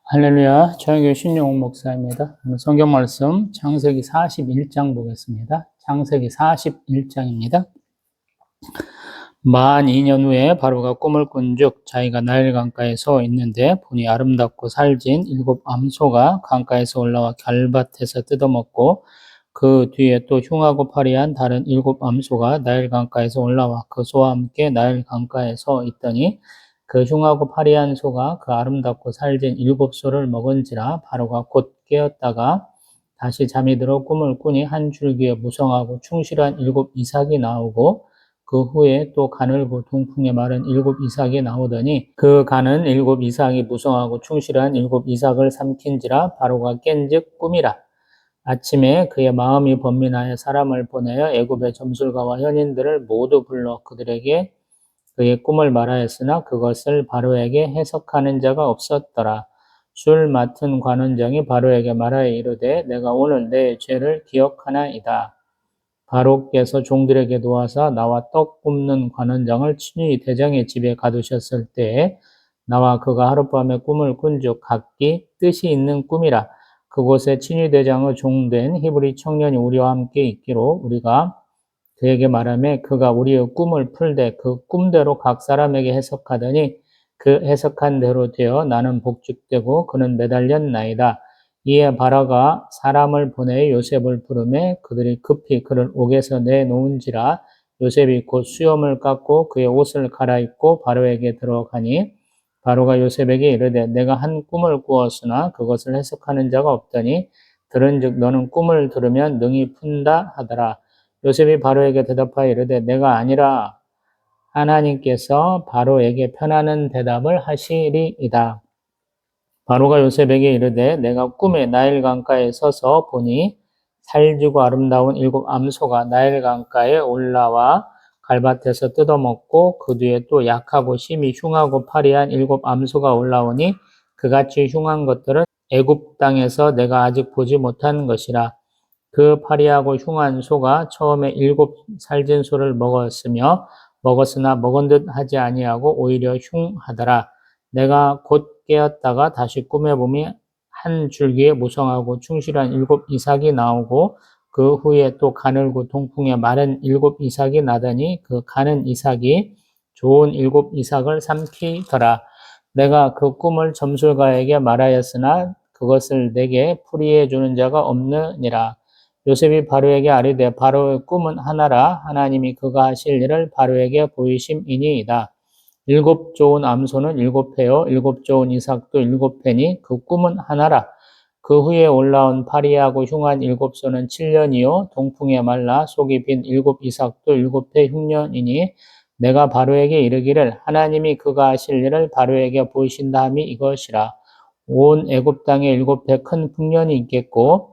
할렐루야, 최영규 신용옥 목사입니다. 오늘 성경 말씀 창세기 41장 보겠습니다. 창세기 41장입니다. 만 2년 후에 바로가 꿈을 꾼즉 자기가 나일 강가에 서 있는데 보니 아름답고 살진 7 암소가 강가에서 올라와 결밭에서 뜯어먹고 그 뒤에 또 흉하고 파리한 다른 7 암소가 나일 강가에서 올라와 그 소와 함께 나일 강가에 서 있더니 그 흉하고 파리한 소가 그 아름답고 살진 7 소를 먹은지라 바로가 곧 깨었다가 다시 잠이 들어 꿈을 꾸니 한 줄기에 무성하고 충실한 7 이삭이 나오고 그 후에 또 가늘고 동풍에 마른 7 이삭이 나오더니 그 가는 7 이삭이 무성하고 충실한 7 이삭을 삼킨지라 바로가 깬즉 꿈이라. 아침에 그의 마음이 번민하여 사람을 보내어 애굽의 점술가와 현인들을 모두 불러 그들에게 그의 꿈을 말하였으나 그것을 바로에게 해석하는 자가 없었더라. 술 맡은 관원장이 바로에게 말하여 이르되 내가 오늘 내 죄를 기억하나이다. 바로께서 종들에게 도와서 나와 떡 굽는 관원장을 친히 대장의 집에 가두셨을 때에 나와 그가 하룻밤에 꿈을 꾼즉 각기 뜻이 있는 꿈이라. 그곳에 친히 대장의 종된 히브리 청년이 우리와 함께 있기로 우리가 그에게 말하며 그가 우리의 꿈을 풀되 그 꿈대로 각 사람에게 해석하더니 그 해석한 대로 되어 나는 복직되고 그는 매달렸나이다. 이에 바로가 사람을 보내 요셉을 부르매 그들이 급히 그를 옥에서 내놓은지라. 요셉이 곧 수염을 깎고 그의 옷을 갈아입고 바로에게 들어가니 바로가 요셉에게 이르되 내가 한 꿈을 꾸었으나 그것을 해석하는 자가 없더니 들은즉 너는 꿈을 들으면 능히 푼다 하더라. 요셉이 바로에게 대답하여 이르되 내가 아니라 하나님께서 바로에게 편하는 대답을 하시리이다. 바로가 요셉에게 이르되 내가 꿈에 나일 강가에 서서 보니 살지고 아름다운 7 암소가 나일 강가에 올라와 갈밭에서 뜯어먹고 그 뒤에 또 약하고 심히 흉하고 파리한 7 암소가 올라오니 그같이 흉한 것들은 애굽 땅에서 내가 아직 보지 못한 것이라. 그 파리하고 흉한 소가 처음에 7 살진 소를 먹었으나 먹은 듯 하지 아니하고 오히려 흉하더라. 내가 곧 깨었다가 다시 꿈에 보니 한 줄기에 무성하고 충실한 7 이삭이 나오고 그 후에 또 가늘고 동풍에 마른 7 이삭이 나더니 그 가는 이삭이 좋은 7 이삭을 삼키더라. 내가 그 꿈을 점술가에게 말하였으나 그것을 내게 풀이해 주는 자가 없느니라. 요셉이 바로에게 아뢰되 바로의 꿈은 하나라. 하나님이 그가 하실 일을 바로에게 보이심이니이다. 7 좋은 암소는 7회요 7 좋은 이삭도 7회니 그 꿈은 하나라. 그 후에 올라온 파리하고 흉한 7 소는 7년이요 동풍에 말라 속이 빈 7 이삭도 7회 흉년이니 내가 바로에게 이르기를 하나님이 그가 하실 일을 바로에게 보이신다 함이 이것이라. 온 애굽 땅에 7회 큰 풍년이 있겠고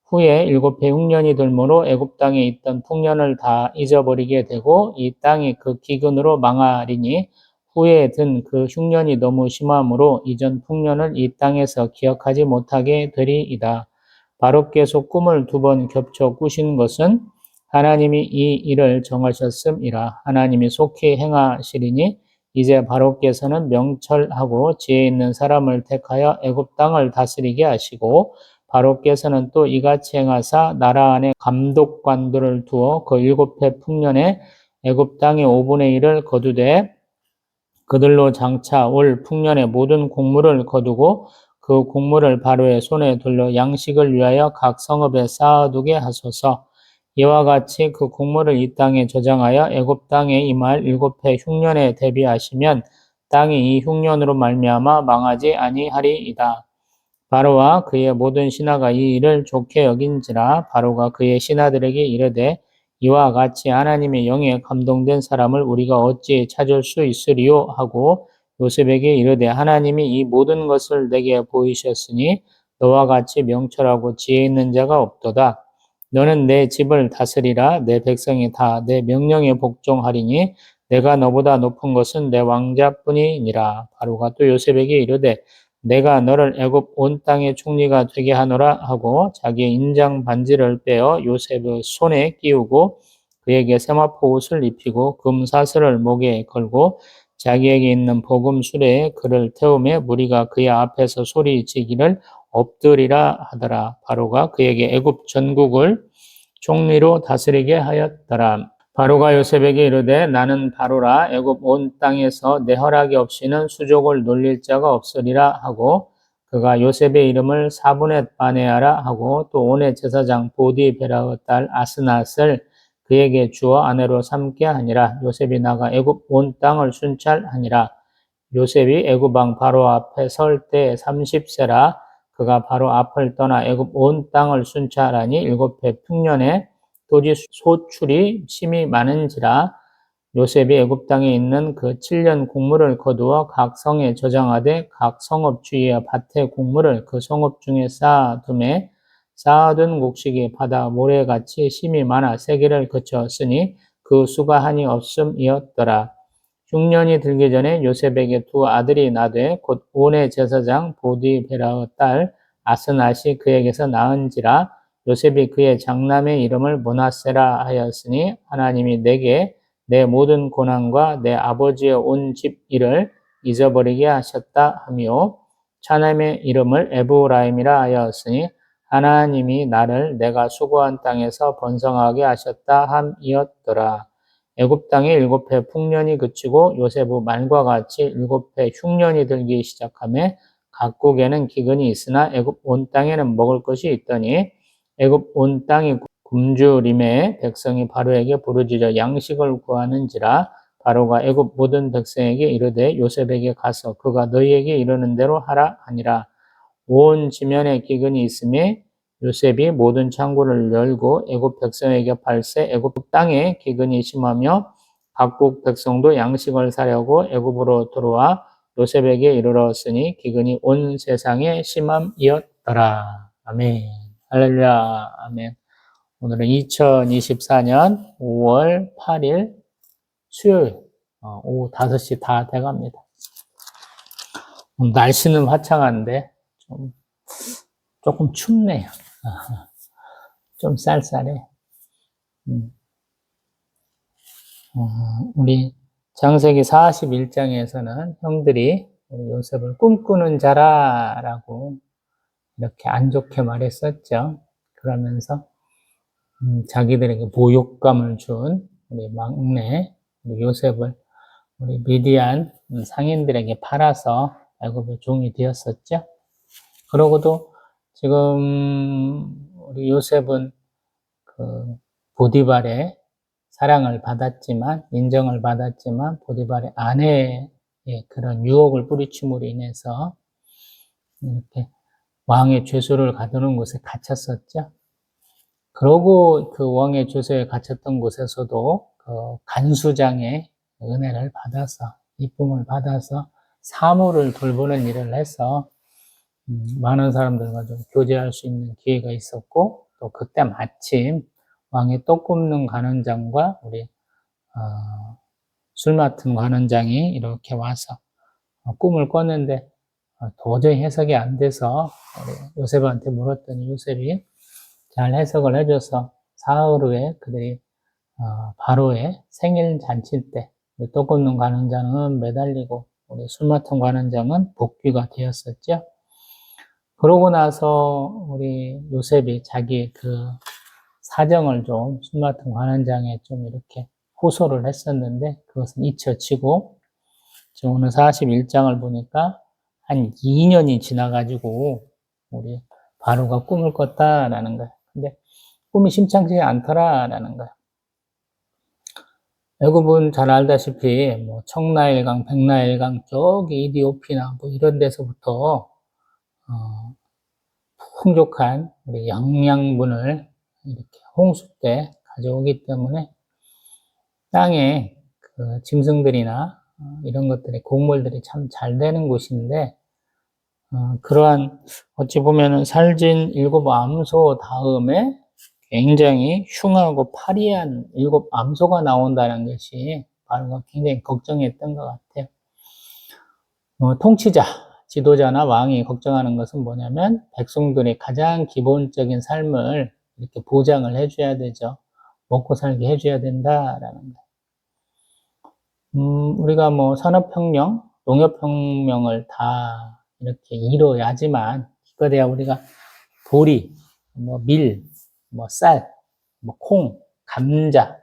후에 7회 흉년이 들므로 애굽 땅에 있던 풍년을 다 잊어버리게 되고 이 땅이 그 기근으로 망하리니 후에 든 그 흉년이 너무 심함으로 이전 풍년을 이 땅에서 기억하지 못하게 되리이다. 바로께서 꿈을 2번 겹쳐 꾸신 것은 하나님이 이 일을 정하셨음이라. 하나님이 속히 행하시리니 이제 바로께서는 명철하고 지혜 있는 사람을 택하여 애굽 땅을 다스리게 하시고 바로께서는 또 이같이 행하사 나라 안에 감독관들을 두어 그 7회 풍년에 애굽 땅의 5분의 1을 거두되 그들로 장차 올 풍년의 모든 곡물을 거두고 그 곡물을 바로의 손에 돌려 양식을 위하여 각 성읍에 쌓아두게 하소서. 이와 같이 그 곡물을 이 땅에 저장하여 애굽 땅에 임할 7회 흉년에 대비하시면 땅이 이 흉년으로 말미암아 망하지 아니하리이다. 바로와 그의 모든 신하가 이 일을 좋게 여긴지라. 바로가 그의 신하들에게 이르되 이와 같이 하나님의 영에 감동된 사람을 우리가 어찌 찾을 수 있으리요 하고 요셉에게 이르되 하나님이 이 모든 것을 내게 보이셨으니 너와 같이 명철하고 지혜 있는 자가 없도다. 너는 내 집을 다스리라. 내 백성이 다 내 명령에 복종하리니 내가 너보다 높은 것은 내 왕자뿐이니라. 바로가 또 요셉에게 이르되 내가 너를 애굽 온 땅의 총리가 되게 하노라 하고 자기의 인장 반지를 빼어 요셉의 손에 끼우고 그에게 세마포 옷을 입히고 금 사슬을 목에 걸고 자기에게 있는 복음 수레에 그를 태우며 무리가 그의 앞에서 소리지기를 엎드리라 하더라. 바로가 그에게 애굽 전국을 총리로 다스리게 하였더라. 바로가 요셉에게 이르되 나는 바로라 애굽 온 땅에서 내 허락이 없이는 수족을 놀릴 자가 없으리라 하고 그가 요셉의 이름을 사분의 바네아라 하고 또 온의 제사장 보디베라의 딸 아스낫을 그에게 주어 아내로 삼게 하니라. 요셉이 나가 애굽 온 땅을 순찰하니라. 요셉이 애굽 왕 바로 앞에 설 때 30세라. 그가 바로 앞을 떠나 애굽 온 땅을 순찰하니 7해 풍년에 토지 소출이 심히 많은지라. 요셉이 애굽 땅에 있는 그 7년 곡물을 거두어 각 성에 저장하되 각 성읍 주위의 밭의 곡물을 그 성읍 중에 쌓아두매 쌓아둔 곡식이 바다 모래같이 심이 많아 세계를 거쳤으니 그 수가 한이 없음이었더라. 6년이 들기 전에 요셉에게 두 아들이 나되 곧 온의 제사장 보디베라의 딸 아스낫이 그에게서 낳은지라. 요셉이 그의 장남의 이름을 므낫세라 하였으니 하나님이 내게 내 모든 고난과 내 아버지의 온 집 일을 잊어버리게 하셨다 하며 차남의 이름을 에브라임이라 하였으니 하나님이 나를 내가 수고한 땅에서 번성하게 하셨다 함이었더라. 애굽 땅에 7해 풍년이 그치고 요셉의 말과 같이 7해 흉년이 들기 시작하며 각국에는 기근이 있으나 애굽 온 땅에는 먹을 것이 있더니 애굽 온 땅이 굶주림에 백성이 바로에게 부르짖어 양식을 구하는지라. 바로가 애굽 모든 백성에게 이르되 요셉에게 가서 그가 너희에게 이르는 대로 하라 하니라. 온 지면에 기근이 있음에 요셉이 모든 창고를 열고 애굽 백성에게 팔세 애굽 땅에 기근이 심하며 각국 백성도 양식을 사려고 애굽으로 들어와 요셉에게 이르렀으니 기근이 온 세상에 심함이었더라. 아멘. 할렐루야. 아멘. 오늘은 2024년 5월 8일 수요일 오후 5시 다 돼갑니다. 날씨는 화창한데 조금 춥네요. 좀 쌀쌀해. 우리 창세기 41장에서는 형들이 요셉을 꿈꾸는 자라라고 이렇게 안 좋게 말했었죠. 그러면서 자기들에게 모욕감을 준 우리 막내 우리 요셉을 우리 미디안 상인들에게 팔아서 애굽의 종이 되었었죠. 그러고도 지금 우리 요셉은 그 보디발의 사랑을 받았지만 인정을 받았지만 보디발의 아내의 그런 유혹을 뿌리침으로 인해서 이렇게 왕의 죄수를 가두는 곳에 갇혔었죠. 그러고 그 왕의 죄수에 갇혔던 곳에서도 그 간수장의 은혜를 받아서 이쁨을 받아서 사물을 돌보는 일을 해서 많은 사람들과 좀 교제할 수 있는 기회가 있었고 또 그때 마침 왕의 떡 굽는 관원장과 우리 술 맡은 관원장이 이렇게 와서 꿈을 꿨는데 도저히 해석이 안 돼서 요셉한테 물었더니 요셉이 잘 해석을 해줘서 사흘 후에 그들이 바로의 생일 잔치 때 떡 굽는 관원장은 매달리고 우리 술 맡은 관원장은 복귀가 되었었죠. 그러고 나서 우리 요셉이 자기 그 사정을 좀 술 맡은 관원장에 좀 이렇게 호소를 했었는데 그것은 잊혀지고 지금 오늘 41장을 보니까 한 2년이 지나가지고 우리 바로가 꿈을 꿨다라는 거예요. 근데 꿈이 심상치 않더라라는 거예요. 애굽은 잘 알다시피 뭐 청나일강, 백나일강 저기 이디오피나 뭐 이런 데서부터 풍족한 우리 영양분을 이렇게 홍수 때 가져오기 때문에 땅에 그 짐승들이나 이런 것들이 곡물들이 참 잘 되는 곳인데 그러한 어찌 보면은 살진 7 암소 다음에 굉장히 흉하고 파리한 7 암소가 나온다는 것이 바로가 굉장히 걱정했던 것 같아요. 통치자, 지도자나 왕이 걱정하는 것은 뭐냐면 백성들의 가장 기본적인 삶을 이렇게 보장을 해줘야 되죠. 먹고 살게 해줘야 된다라는 거예요. 우리가 뭐 산업혁명, 농업혁명을 다 이렇게 이뤄야지만, 기껏해야 우리가 보리, 뭐 밀, 뭐 쌀, 뭐 콩, 감자,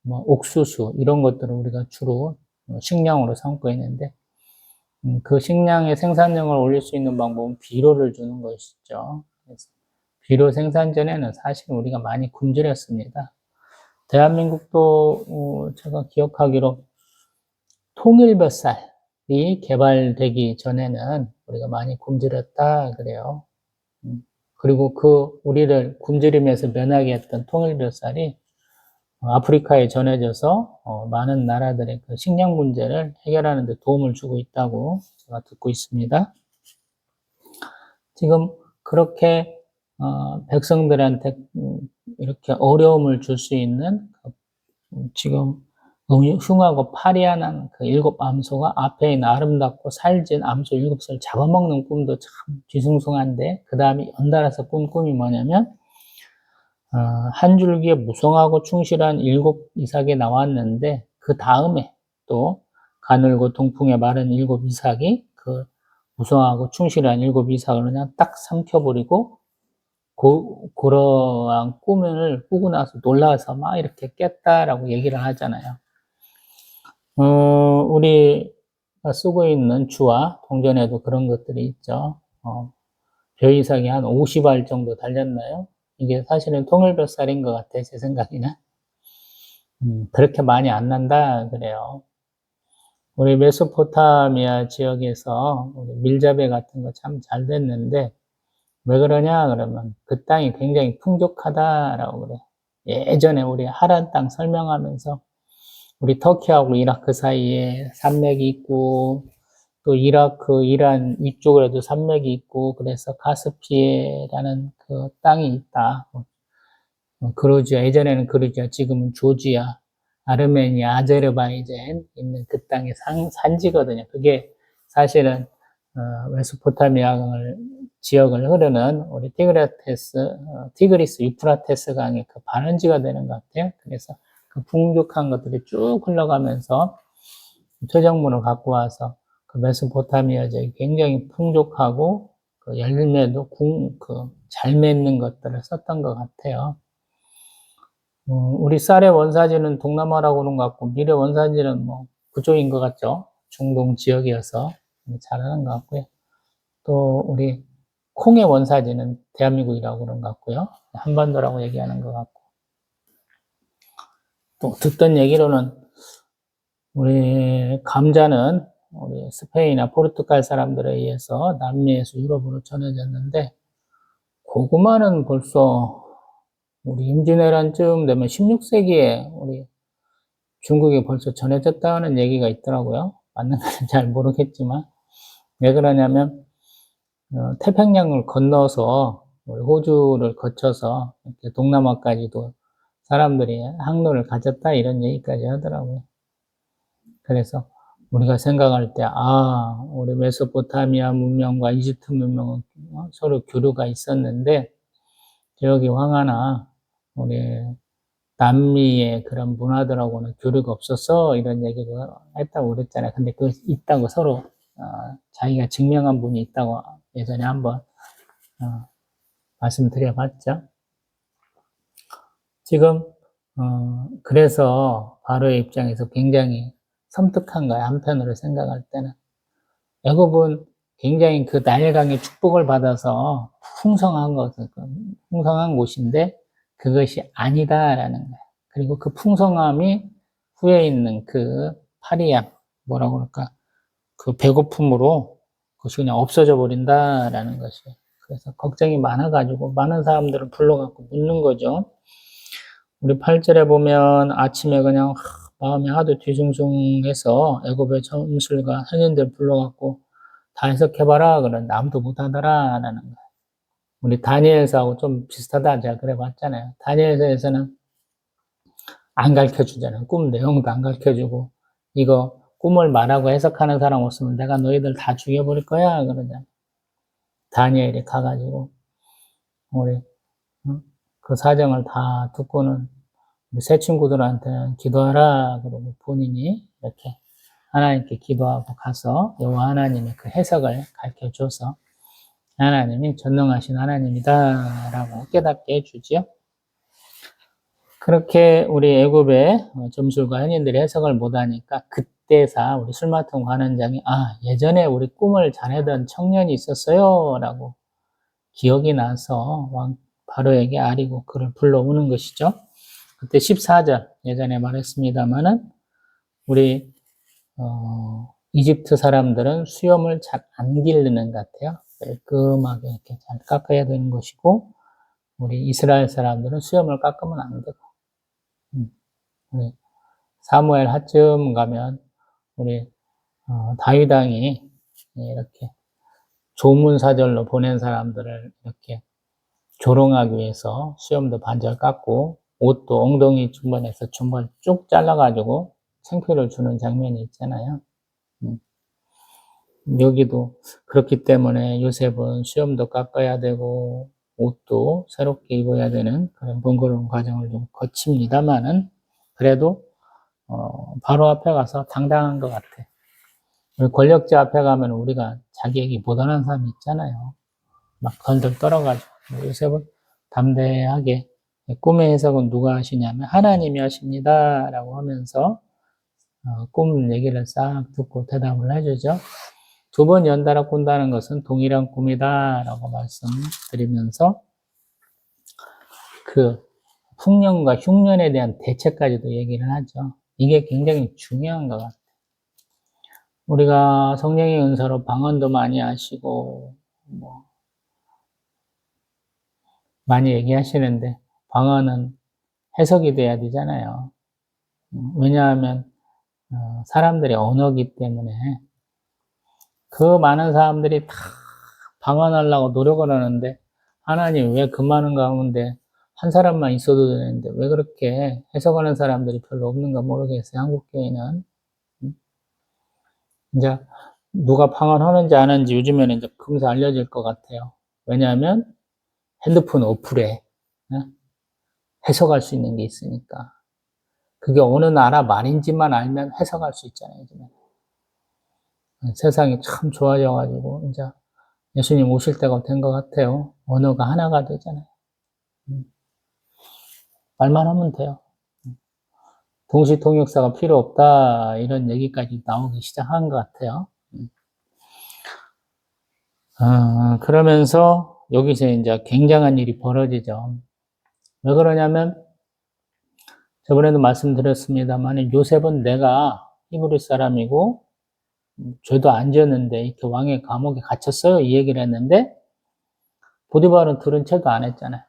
뭐 옥수수 이런 것들을 우리가 주로 식량으로 삼고 있는데, 그 식량의 생산량을 올릴 수 있는 방법은 비료를 주는 것이죠. 그래서 비료 생산 전에는 사실 우리가 많이 굶주렸습니다. 대한민국도 제가 기억하기로 통일벼쌀이 개발되기 전에는 우리가 많이 굶주렸다 그래요. 그리고 그 우리를 굶주림에서 면하게 했던 통일벼쌀이 아프리카에 전해져서 많은 나라들의 그 식량 문제를 해결하는 데 도움을 주고 있다고 제가 듣고 있습니다. 지금 그렇게 백성들한테 이렇게 어려움을 줄 수 있는 지금 흉하고 파리한 그 7암소가 앞에 있는 아름답고 살진 암소 7을 잡아먹는 꿈도 참 뒤숭숭한데, 그 다음에 연달아서 꾼 꿈이 뭐냐면 한 줄기에 무성하고 충실한 7 이삭이 나왔는데, 그 다음에 또 가늘고 동풍에 마른 7 이삭이 그 무성하고 충실한 7 이삭을 그냥 딱 삼켜버리고, 그러한 꿈을 꾸고 나서 놀라서 막 이렇게 깼다라고 얘기를 하잖아요. 우리가 쓰고 있는 주와 동전에도 그런 것들이 있죠. 벼 이삭이 한 50알 정도 달렸나요? 이게 사실은 통일벼쌀인 것 같아, 제 생각에는. 그렇게 많이 안 난다 그래요. 우리 메소포타미아 지역에서 우리 밀자배 같은 거 참 잘 됐는데, 왜 그러냐 그러면 그 땅이 굉장히 풍족하다라고 그래. 예전에 우리 하란 땅 설명하면서 우리 터키하고 이라크 사이에 산맥이 있고, 또 이라크, 이란 위쪽으로도 산맥이 있고, 그래서 카스피해라는 그 땅이 있다. 그루지아, 예전에는 그루지아, 지금은 조지아, 아르메니아, 아제르바이잔 있는 그 땅의 산지거든요. 그게 사실은 메소포타미아 지역을 흐르는 우리 티그리스 유프라테스 강의 그 반원지가 되는 것 같아요. 그래서 그 풍족한 것들이 쭉 흘러가면서 토작물을 갖고 와서 그 메소포타미아 지역이 굉장히 풍족하고, 그 열매도 잘 맺는 것들을 썼던 것 같아요. 우리 쌀의 원산지는 동남아라고 하는 것 같고, 밀의 원산지는 뭐 그쪽인 것 같죠. 중동 지역이어서 잘하는 것 같고요. 또 우리 콩의 원산지는 대한민국이라고 그런 것 같고요. 한반도라고 얘기하는 것 같고. 또 듣던 얘기로는 우리 감자는 우리 스페인이나 포르투갈 사람들에 의해서 남미에서 유럽으로 전해졌는데, 고구마는 벌써 우리 임진왜란쯤 되면 16세기에 우리 중국에 벌써 전해졌다는 얘기가 있더라고요. 맞는 건지 잘 모르겠지만. 왜 그러냐면 태평양을 건너서 우리 호주를 거쳐서 이렇게 동남아까지도 사람들이 항로를 가졌다 이런 얘기까지 하더라고요. 그래서 우리가 생각할 때, 우리 메소포타미아 문명과 이집트 문명은 서로 교류가 있었는데, 저기 황하나 우리 남미의 그런 문화들하고는 교류가 없었어 이런 얘기도 했다고 그랬잖아요. 근데 그 있다고 서로 자기가 증명한 분이 있다고 예전에 한번 말씀드려봤죠. 지금 그래서 바로의 입장에서 굉장히 섬뜩한 거야. 한편으로 생각할 때는 애굽은 굉장히 그 나일강의 축복을 받아서 풍성한 곳인데 그것이 아니다라는 거야. 그리고 그 풍성함이 후에 있는 그 파리함, 뭐라고 그럴까, 그 배고픔으로 그것이 그냥 없어져 버린다라는 것이. 그래서 걱정이 많아가지고 많은 사람들을 불러갖고 묻는 거죠. 우리 8절에 보면 아침에 그냥 마음이 하도 뒤숭숭해서 애굽의 점술과 선인들 불러갖고 다 해석해봐라 그러는데 아무도 못하더라 라는 거예요. 우리 다니엘서하고 좀 비슷하다 제가 그래 봤잖아요. 다니엘서에서는 안 가르쳐주잖아요. 꿈 내용도 안 가르쳐주고, 이거 꿈을 말하고 해석하는 사람 없으면 내가 너희들 다 죽여버릴 거야 그러잖아요. 다니엘이 가가지고 우리 그 사정을 다 듣고는 새 친구들한테 기도하라 그러고 본인이 이렇게 하나님께 기도하고 가서 여호와 하나님의 그 해석을 가르쳐줘서 하나님이 전능하신 하나님이다 라고 깨닫게 해주지요. 그렇게 우리 애굽의 점술과 현인들이 해석을 못하니까 그때사 우리 술 맡은 관원장이 예전에 우리 꿈을 잘하던 청년이 있었어요 라고 기억이 나서 왕 바로에게 아리고 그를 불러오는 것이죠. 그때 14절 예전에 말했습니다마는 우리 이집트 사람들은 수염을 잘 안 기르는 것 같아요. 깔끔하게 이렇게 잘 깎아야 되는 것이고 우리 이스라엘 사람들은 수염을 깎으면 안 되고 우리 사무엘 하쯤 가면 우리 다윗 왕이 이렇게 조문사절로 보낸 사람들을 이렇게 조롱하기 위해서 수염도 반절 깎고 옷도 엉덩이 중간에서 중간 쭉 잘라가지고 창피를 주는 장면이 있잖아요. 여기도 그렇기 때문에 요셉은 수염도 깎아야 되고 옷도 새롭게 입어야 되는 그런 번거로운 과정을 좀 거칩니다만은 그래도 바로 앞에 가서 당당한 것 같아. 우리 권력자 앞에 가면 우리가 자기에게 못하는 사람이 있잖아요. 막 건들 떨어가지고 요셉은 담대하게 꿈의 해석은 누가 하시냐면 하나님이 하십니다 라고 하면서 꿈 얘기를 싹 듣고 대답을 해주죠. 2번 연달아 꾼다는 것은 동일한 꿈이다 라고 말씀드리면서 그 풍년과 흉년에 대한 대책까지도 얘기를 하죠. 이게 굉장히 중요한 것 같아요. 우리가 성령의 은사로 방언도 많이 하시고 많이 얘기하시는데 방언은 해석이 돼야 되잖아요. 왜냐하면 사람들의 언어기 때문에 그 많은 사람들이 다 방언하려고 노력을 하는데 하나님 왜 그 많은 가운데 한 사람만 있어도 되는데 왜 그렇게 해석하는 사람들이 별로 없는가 모르겠어요. 한국교회는. 이제 누가 방언하는지 안 하는지 요즘에는 이제 금세 알려질 것 같아요. 왜냐하면 핸드폰 어플에 해석할 수 있는 게 있으니까. 그게 어느 나라 말인지만 알면 해석할 수 있잖아요. 요즘에. 세상이 참 좋아져가지고 이제 예수님 오실 때가 된 것 같아요. 언어가 하나가 되잖아요. 말만 하면 돼요. 동시통역사가 필요 없다 이런 얘기까지 나오기 시작한 것 같아요. 그러면서 여기서 이제 굉장한 일이 벌어지죠. 왜 그러냐면 저번에도 말씀드렸습니다만 요셉은 내가 히브리 사람이고 죄도 안 지었는데 이렇게 왕의 감옥에 갇혔어요 이 얘기를 했는데 보디발은 들은 채도 안 했잖아요.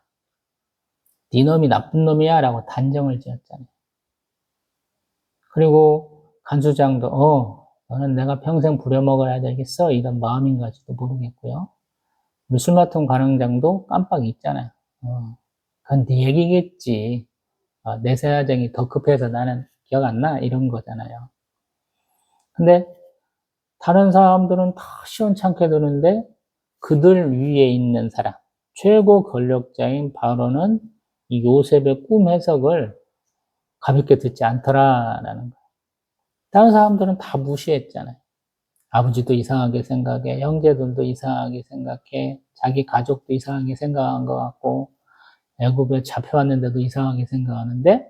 네 놈이 나쁜 놈이야 라고 단정을 지었잖아요. 그리고 간수장도 너는 내가 평생 부려먹어야 되겠어 이런 마음인가지도 모르겠고요. 우리 술 맡은 관원장도 깜빡 잊잖아요. 그건 네 얘기겠지. 내세야정이 더 급해서 나는 기억 안 나 이런 거잖아요. 근데 다른 사람들은 다 시원찮게 드는데 그들 위에 있는 사람 최고 권력자인 바로는 이 요셉의 꿈 해석을 가볍게 듣지 않더라라는 거예요. 다른 사람들은 다 무시했잖아요. 아버지도 이상하게 생각해, 형제들도 이상하게 생각해, 자기 가족도 이상하게 생각한 것 같고, 애굽에 잡혀왔는데도 이상하게 생각하는데,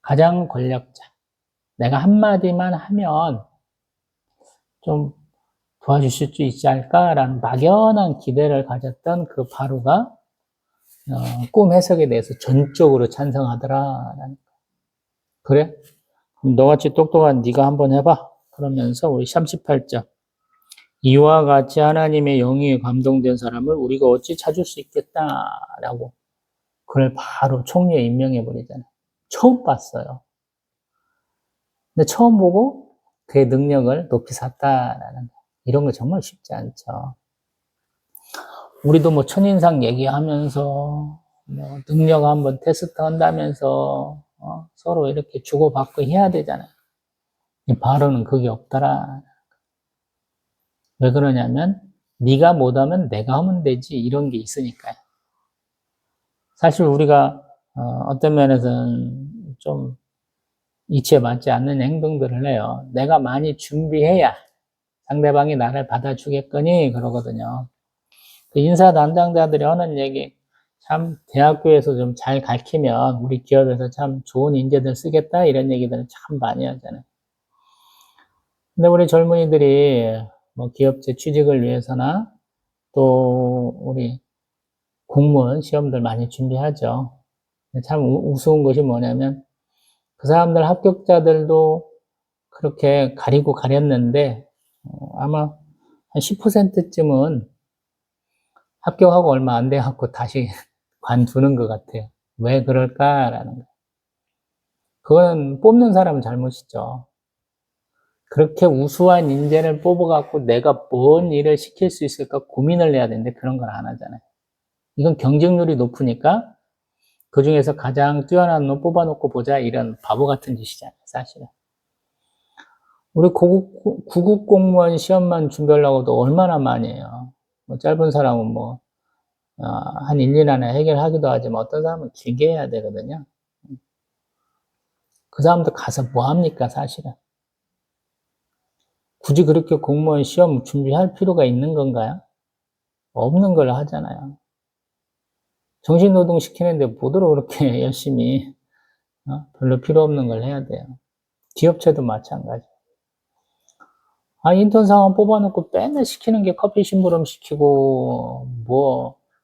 가장 권력자, 내가 한마디만 하면 좀 도와주실 수 있지 않을까라는 막연한 기대를 가졌던 그 바로가 꿈 해석에 대해서 전적으로 찬성하더라라는 거예요. 그래? 그럼 너같이 똑똑한 네가 한번 해봐. 그러면서 우리 38절 이와 같이 하나님의 영이 감동된 사람을 우리가 어찌 찾을 수 있겠다라고 그걸 바로 총리에 임명해버리잖아요. 처음 봤어요. 근데 처음 보고 그의 능력을 높이 샀다라는 이런 거 정말 쉽지 않죠. 우리도 뭐 첫인상 얘기하면서 뭐 능력 한번 테스트 한다면서 서로 이렇게 주고받고 해야 되잖아요. 바로는 그게 없더라. 왜 그러냐면 네가 못하면 내가 하면 되지 이런 게 있으니까요. 사실 우리가 어떤 면에서는 좀 이치에 맞지 않는 행동들을 해요. 내가 많이 준비해야 상대방이 나를 받아주겠거니 그러거든요. 그 인사 담당자들이 하는 얘기, 참 대학교에서 좀 잘 가르치면 우리 기업에서 참 좋은 인재들 쓰겠다 이런 얘기들을 참 많이 하잖아요. 근데 우리 젊은이들이 뭐 기업체 취직을 위해서나 또 우리 공무원 시험들 많이 준비하죠. 참 우스운 것이 뭐냐면 그 사람들 합격자들도 그렇게 가리고 가렸는데 아마 한 10%쯤은 합격하고 얼마 안 돼갖고 다시 관두는 것 같아요. 왜 그럴까라는 거. 그건 뽑는 사람은 잘못이죠. 그렇게 우수한 인재를 뽑아갖고 내가 뭔 일을 시킬 수 있을까 고민을 해야 되는데 그런 걸 안 하잖아요. 이건 경쟁률이 높으니까 그 중에서 가장 뛰어난 놈 뽑아놓고 보자 이런 바보 같은 짓이잖아요, 사실은. 우리 구급 공무원 시험만 준비하려고도 얼마나 많이 해요. 뭐 짧은 사람은 한 1, 2년 안에 해결하기도 하지만 어떤 사람은 길게 해야 되거든요. 그 사람들 가서 뭐 합니까, 사실은? 굳이 그렇게 공무원 시험 준비할 필요가 있는 건가요? 없는 걸 하잖아요. 정신노동 시키는데 뭐더러 그렇게 열심히, 별로 필요 없는 걸 해야 돼요. 기업체도 마찬가지. 인턴 사원 뽑아놓고 맨날 시키는 게 커피 심부름 시키고,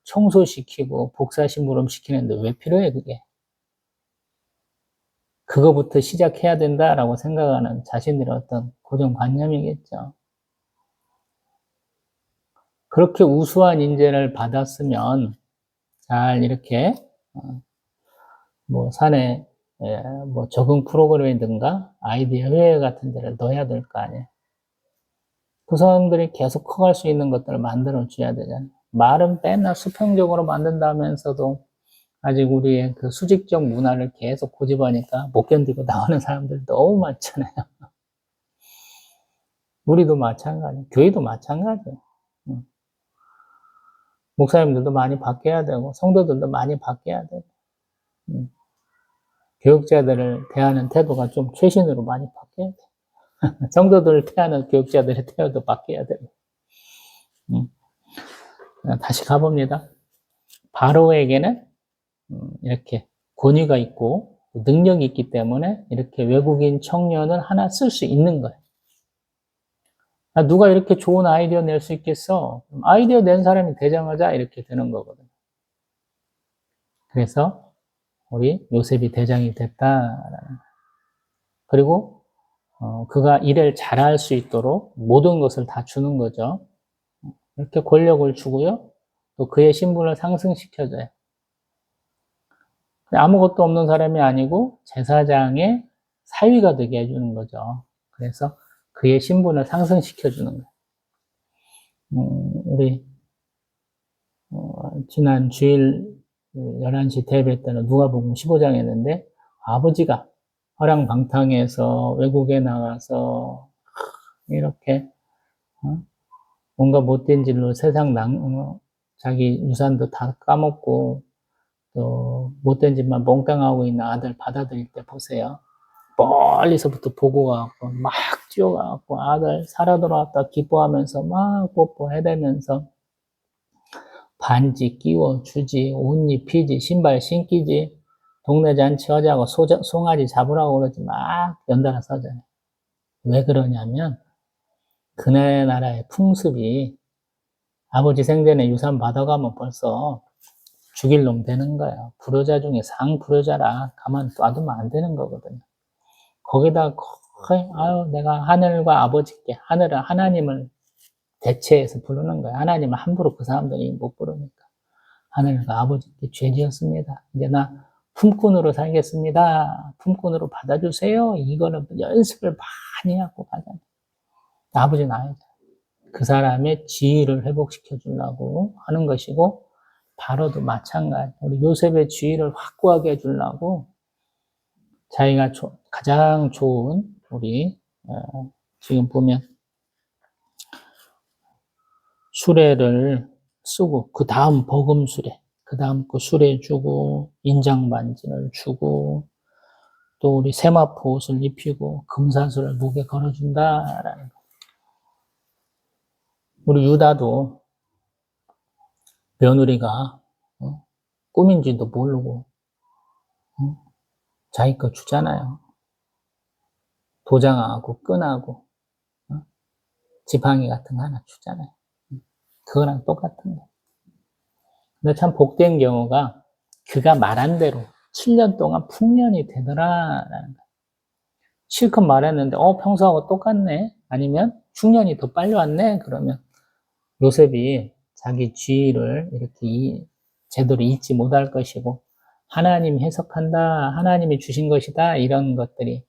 청소 시키고, 복사 심부름 시키는데 왜 필요해, 그게? 그거부터 시작해야 된다라고 생각하는 자신들의 어떤 고정관념이겠죠. 그렇게 우수한 인재를 받았으면 잘 이렇게 사내 적응 프로그램이든가 아이디어 회의 같은 데를 넣어야 될 거 아니에요. 그 사람들이 계속 커갈 수 있는 것들을 만들어 줘야 되잖아요. 말은 맨날 수평적으로 만든다면서도 아직 우리의 그 수직적 문화를 계속 고집하니까 못 견디고 나오는 사람들 너무 많잖아요. 우리도 마찬가지예요. 교회도 마찬가지예요. 목사님들도 많이 바뀌어야 되고 성도들도 많이 바뀌어야 되고 교육자들을 대하는 태도가 좀 최신으로 많이 바뀌어야 돼요. 성도들을 대하는 교육자들의 태도도 바뀌어야 되고 다시 가봅니다. 바로에게는 이렇게 권위가 있고 능력이 있기 때문에 이렇게 외국인 청년을 하나 쓸 수 있는 거예요. 누가 이렇게 좋은 아이디어 낼 수 있겠어? 아이디어 낸 사람이 대장하자 이렇게 되는 거거든요. 그래서 우리 요셉이 대장이 됐다라는. 그리고 그가 일을 잘할 수 있도록 모든 것을 다 주는 거죠. 이렇게 권력을 주고요. 또 그의 신분을 상승시켜줘요. 아무것도 없는 사람이 아니고 제사장의 사위가 되게 해주는 거죠. 그래서 그의 신분을 상승시켜주는 거예요. 우리 지난 주일 11시 대회 때는 누가복음 15장 했는데 아버지가 허랑방탕해서 외국에 나가서 이렇게 뭔가 못된 일로 세상 자기 유산도 다 까먹고 또 못된 짓만 몽땅하고 있는 아들 받아들일 때 보세요. 멀리서부터 보고 가고 막 뛰어가고 아들 살아 돌아왔다 기뻐하면서 막 뽀뽀해대면서 반지 끼워주지, 옷 입히지, 신발 신기지, 동네 잔치 하자고 송아지 잡으라고 그러지 막 연달아 서잖아요. 왜 그러냐면 그네 나라의 풍습이 아버지 생전에 유산 받아가면 벌써 죽일 놈 되는 거예요. 불효자 중에 상 불효자라 가만 놔두면 안 되는 거거든요. 거기다 내가 하늘과 아버지께 하나님을 대체해서 부르는 거예요. 하나님을 함부로 그 사람들이 못 부르니까. 하늘과 아버지께 죄 지었습니다. 이제 나 품꾼으로 살겠습니다. 품꾼으로 받아주세요. 이거는 연습을 많이 하고 가잖아요. 아버지는 아니죠. 그 사람의 지위를 회복시켜 주려고 하는 것이고 바로도 마찬가지. 우리 요셉의 지위를 확고하게 해주려고 자기가 가장 좋은 우리 지금 보면 수레를 쓰고 그 다음 버금 수레, 그 다음 거 수레 주고 인장 반지를 주고 또 우리 세마포 옷을 입히고 금사슬을 목에 걸어준다라는 거. 우리 유다도 며느리가 꿈인지도 모르고 자기 거 주잖아요. 도장하고 끈하고 지팡이 같은 거 하나 주잖아요. 그거랑 똑같은 거. 근데 참 복된 경우가 그가 말한 대로 7년 동안 풍년이 되더라라는 거. 실컷 말했는데 평소하고 똑같네. 아니면 흉년이 더 빨리 왔네. 그러면 요셉이 자기 지위를 이렇게 제대로 잊지 못할 것이고 하나님이 해석한다. 하나님이 주신 것이다. 이런 것들이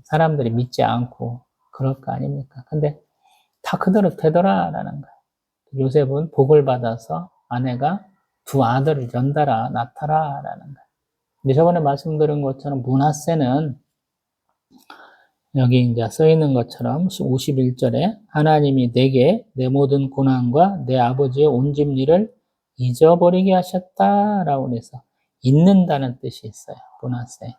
사람들이 믿지 않고 그럴 거 아닙니까? 근데 다 그대로 되더라라는 거예요. 요셉은 복을 받아서 아내가 두 아들을 연달아 낳더라라는 거예요. 근데 저번에 말씀드린 것처럼 므낫세는 여기 이제 써 있는 것처럼 51절에 하나님이 내게 내 모든 고난과 내 아버지의 온 집 일을 잊어버리게 하셨다라고 해서 잊는다는 뜻이 있어요. 므낫세.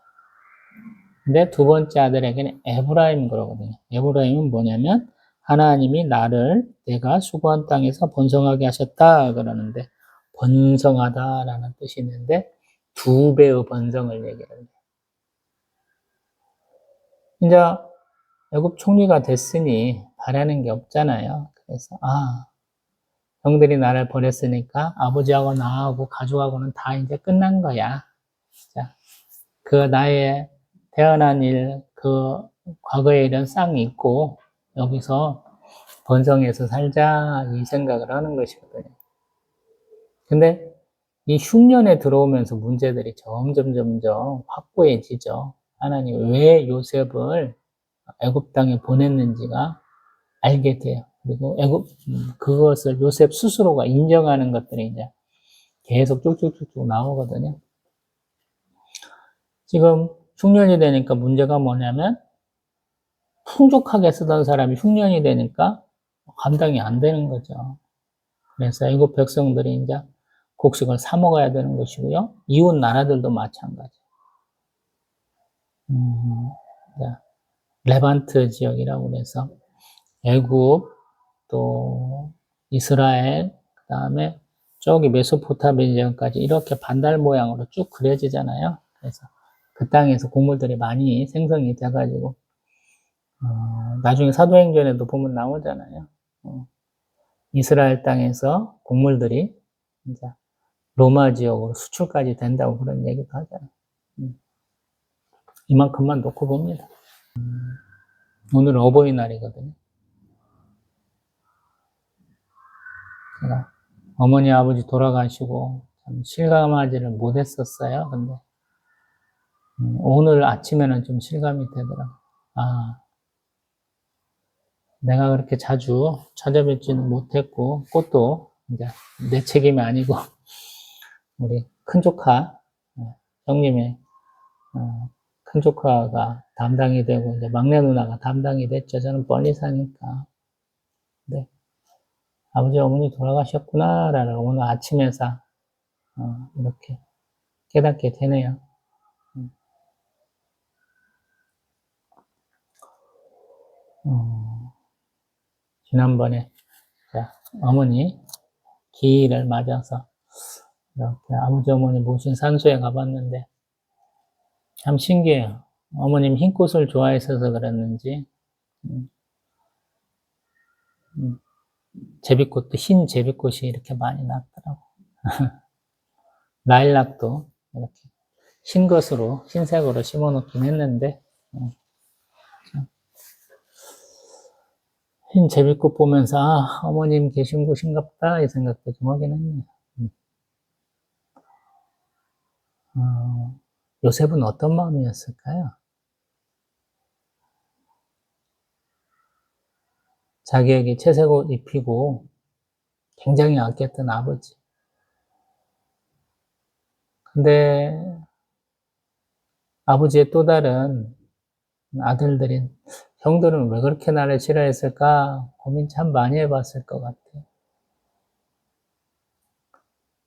근데 두 번째 아들에게는 에브라임 그러거든요. 에브라임은 뭐냐면 하나님이 나를 내가 수고한 땅에서 번성하게 하셨다 그러는데 번성하다라는 뜻이 있는데 두 배의 번성을 얘기를 해요. 이제 애굽 총리가 됐으니 바라는 게 없잖아요. 그래서 형들이 나를 버렸으니까 아버지하고 나하고 가족하고는 다 이제 끝난 거야. 자, 그 나의 태어난 일, 그 과거의 일은 싹 잊고 여기서 번성해서 살자 이 생각을 하는 것이거든요. 근데 이 흉년에 들어오면서 문제들이 점점 확고해지죠. 하나님 왜 요셉을 애굽 땅에 보냈는지가 알게 돼요. 그리고 그것을 요셉 스스로가 인정하는 것들이 이제 계속 쭉쭉쭉 나오거든요. 지금 흉년이 되니까 문제가 뭐냐면 풍족하게 쓰던 사람이 흉년이 되니까 감당이 안 되는 거죠. 그래서 애굽 백성들이 이제 곡식을 사 먹어야 되는 것이고요. 이웃 나라들도 마찬가지. 레반트 지역이라고 해서 애굽 또 이스라엘 그다음에 저기 메소포타미아 지역까지 이렇게 반달 모양으로 쭉 그려지잖아요. 그래서 그 땅에서 곡물들이 많이 생성이 돼가지고 나중에 사도행전에도 보면 나오잖아요. 이스라엘 땅에서 곡물들이 이제 로마 지역으로 수출까지 된다고 그런 얘기도 하잖아요. 이만큼만 놓고 봅니다. 오늘은 어버이날이거든요. 제가 어머니 아버지 돌아가시고 참 실감하지를 못했었어요. 근데 오늘 아침에는 좀 실감이 되더라고요. 내가 그렇게 자주 찾아뵙지는 못했고 그것도 이제 내 책임이 아니고 우리 큰 조카 형님의 큰 조카가 담당이 되고 이제 막내 누나가 담당이 됐죠. 저는 멀리 사니까. 네. 아버지 어머니 돌아가셨구나라는 오늘 아침에서 이렇게 깨닫게 되네요. 지난번에 어머니 기일을 맞아서 이렇게 아버지 어머니 모신 산소에 가봤는데 참 신기해요. 어머님 흰꽃을 좋아했어서 그랬는지 제비꽃도 흰 제비꽃이 이렇게 많이 났더라고. 라일락도 이렇게 흰 것으로 흰색으로 심어놓긴 했는데 흰 제비꽃 보면서 어머님 계신 곳인갑다 이 생각도 좀 하긴 했네요. 요셉은 어떤 마음이었을까요? 자기에게 채색옷 입히고 굉장히 아꼈던 아버지. 근데 아버지의 또 다른 아들들인 형들은 왜 그렇게 나를 싫어했을까 고민 참 많이 해봤을 것 같아요.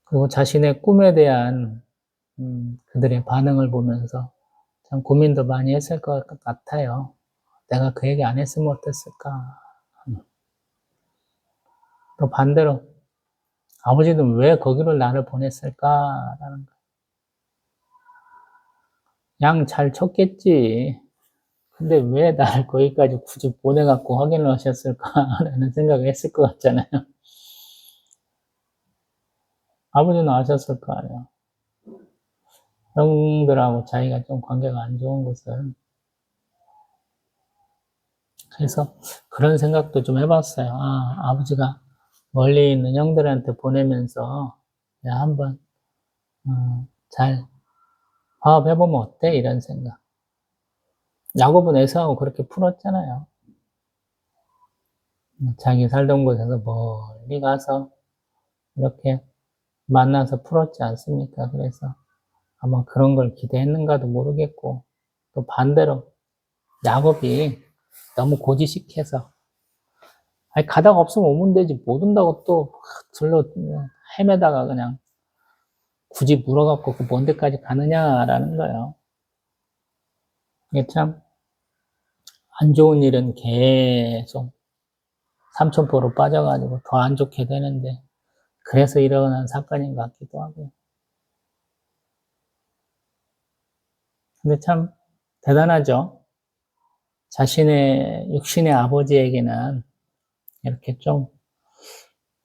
그리고 자신의 꿈에 대한 그들의 반응을 보면서 참 고민도 많이 했을 것 같아요. 내가 그 얘기 안 했으면 어땠을까. 또 반대로 아버지는 왜 거기로 나를 보냈을까라는 거. 양 잘 쳤겠지. 근데 왜 나를 거기까지 굳이 보내갖고 확인을 하셨을까라는 생각을 했을 것 같잖아요. 아버지는 아셨을 거 아니에요. 형들하고 자기가 좀 관계가 안 좋은 것을. 그래서 그런 생각도 좀 해봤어요. 아, 아버지가 멀리 있는 형들한테 보내면서 야, 한번 잘 화합해보면 어때? 이런 생각. 야곱은 에서하고 그렇게 풀었잖아요. 자기 살던 곳에서 멀리 가서 이렇게 만나서 풀었지 않습니까? 그래서 아마 그런 걸 기대했는가도 모르겠고, 또 반대로 야곱이 너무 고지식해서 아니 가다가 없으면 오면 되지 못 온다고 또 들러 헤매다가 그냥 굳이 물어갖고 그 먼 데까지 가느냐라는 거예요. 이게 참 안 좋은 일은 계속 삼천포로 빠져가지고 더 안 좋게 되는데 그래서 일어난 사건인 것 같기도 하고요. 근데 참 대단하죠. 자신의 육신의 아버지에게는 이렇게 좀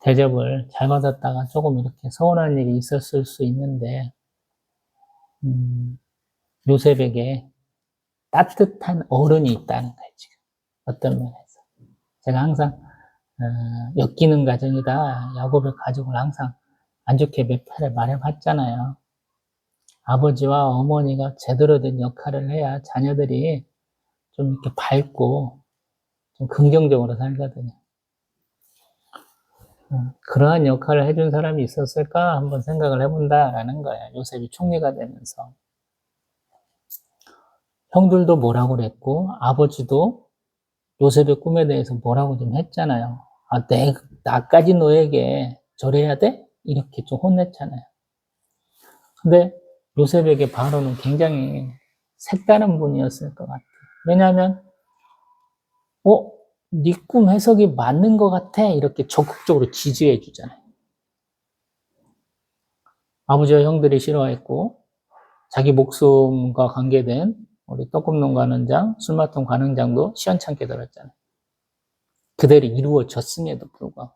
대접을 잘 받았다가 조금 이렇게 서운한 일이 있었을 수 있는데 요셉에게 따뜻한 어른이 있다는 거예요, 지금. 어떤 면에서. 제가 항상 엮이는 가정이다. 야곱의 가족을 항상 안 좋게 몇 차례 말해봤잖아요. 아버지와 어머니가 제대로 된 역할을 해야 자녀들이 좀 이렇게 밝고 좀 긍정적으로 살거든요. 그러한 역할을 해준 사람이 있었을까 한번 생각을 해본다라는 거예요. 요셉이 총리가 되면서. 형들도 뭐라고 그랬고 아버지도 요셉의 꿈에 대해서 뭐라고 좀 했잖아요. 아, 나까지 너에게 절해야 돼? 이렇게 좀 혼냈잖아요. 근데 요셉에게 바로는 굉장히 색다른 분이었을 것 같아요. 왜냐하면 네 꿈 해석이 맞는 것 같아 이렇게 적극적으로 지지해 주잖아요. 아버지와 형들이 싫어했고 자기 목숨과 관계된 우리 떡국농 관원장, 술마통 관원장도 시원찮게 들었잖아요. 그대로 이루어졌음에도 불구하고.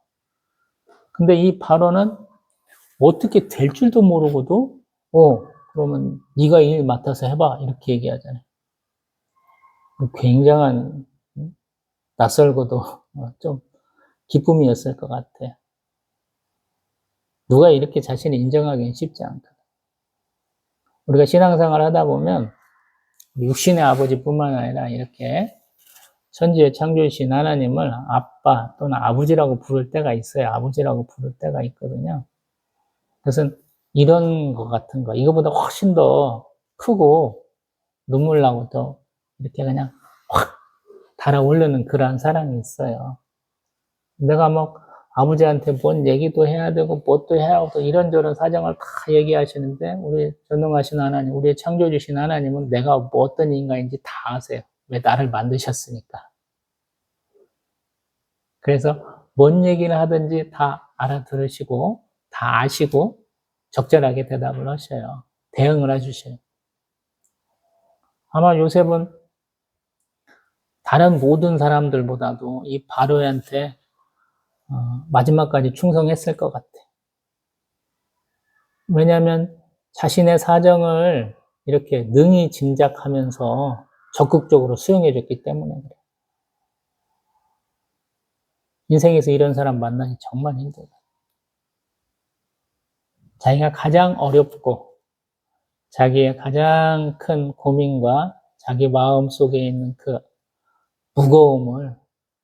근데 이 발언은 어떻게 될 줄도 모르고도 그러면 네가 일 맡아서 해봐 이렇게 얘기하잖아요. 굉장한 낯설고도 좀 기쁨이었을 것 같아요. 누가 이렇게 자신을 인정하기는 쉽지 않거든. 우리가 신앙생활 하다 보면 육신의 아버지뿐만 아니라 이렇게 천지의 창조주신 하나님을 아빠 또는 아버지라고 부를 때가 있어요. 아버지라고 부를 때가 있거든요. 그래서 이런 것 같은 거, 이거보다 훨씬 더 크고 눈물 나고 더 이렇게 그냥 확 달아오르는 그러한 사랑이 있어요. 내가 막 아버지한테 뭔 얘기도 해야 되고 뭣도 해야 하고 이런저런 사정을 다 얘기하시는데 우리 전능하신 하나님, 우리의 창조주신 하나님은 내가 뭐 어떤 인간인지 다 아세요. 왜 나를 만드셨으니까. 그래서 뭔 얘기를 하든지 다 알아들으시고 다 아시고 적절하게 대답을 하셔요. 대응을 해주셔요. 아마 요셉은 다른 모든 사람들보다도 이 바로한테 마지막까지 충성했을 것 같아. 왜냐하면 자신의 사정을 이렇게 능히 짐작하면서 적극적으로 수용해줬기 때문에 그래. 인생에서 이런 사람 만나기 정말 힘들어요. 자기가 가장 어렵고 자기의 가장 큰 고민과 자기 마음 속에 있는 그 무거움을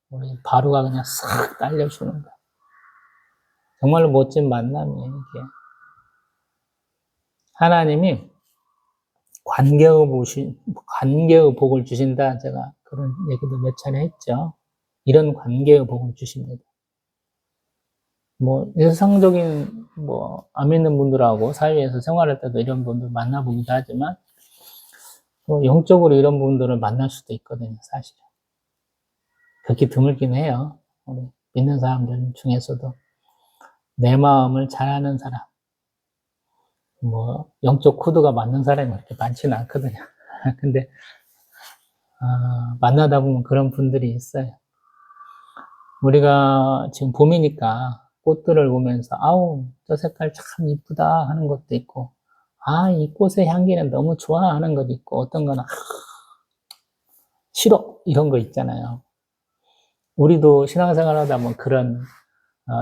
우리 바로가 그냥 싹 날려주는 거야. 정말로 멋진 만남이에요, 이게. 하나님이 관계의 복을 주신다. 제가 그런 얘기도 몇 차례 했죠. 이런 관계의 복을 주십니다. 일상적인, 안 믿는 분들하고 사회에서 생활할 때도 이런 분들 만나보기도 하지만, 또 영적으로 이런 분들을 만날 수도 있거든요, 사실은. 그렇게 드물긴 해요. 우리 믿는 사람들 중에서도. 내 마음을 잘 아는 사람, 뭐, 영적 코드가 맞는 사람이 그렇게 많지는 않거든요. 근데, 만나다 보면 그런 분들이 있어요. 우리가 지금 봄이니까 꽃들을 보면서, 아우, 저 색깔 참 이쁘다 하는 것도 있고, 이 꽃의 향기는 너무 좋아 하는 것도 있고, 어떤 거는, 싫어! 이런 거 있잖아요. 우리도 신앙생활 하다 보면 그런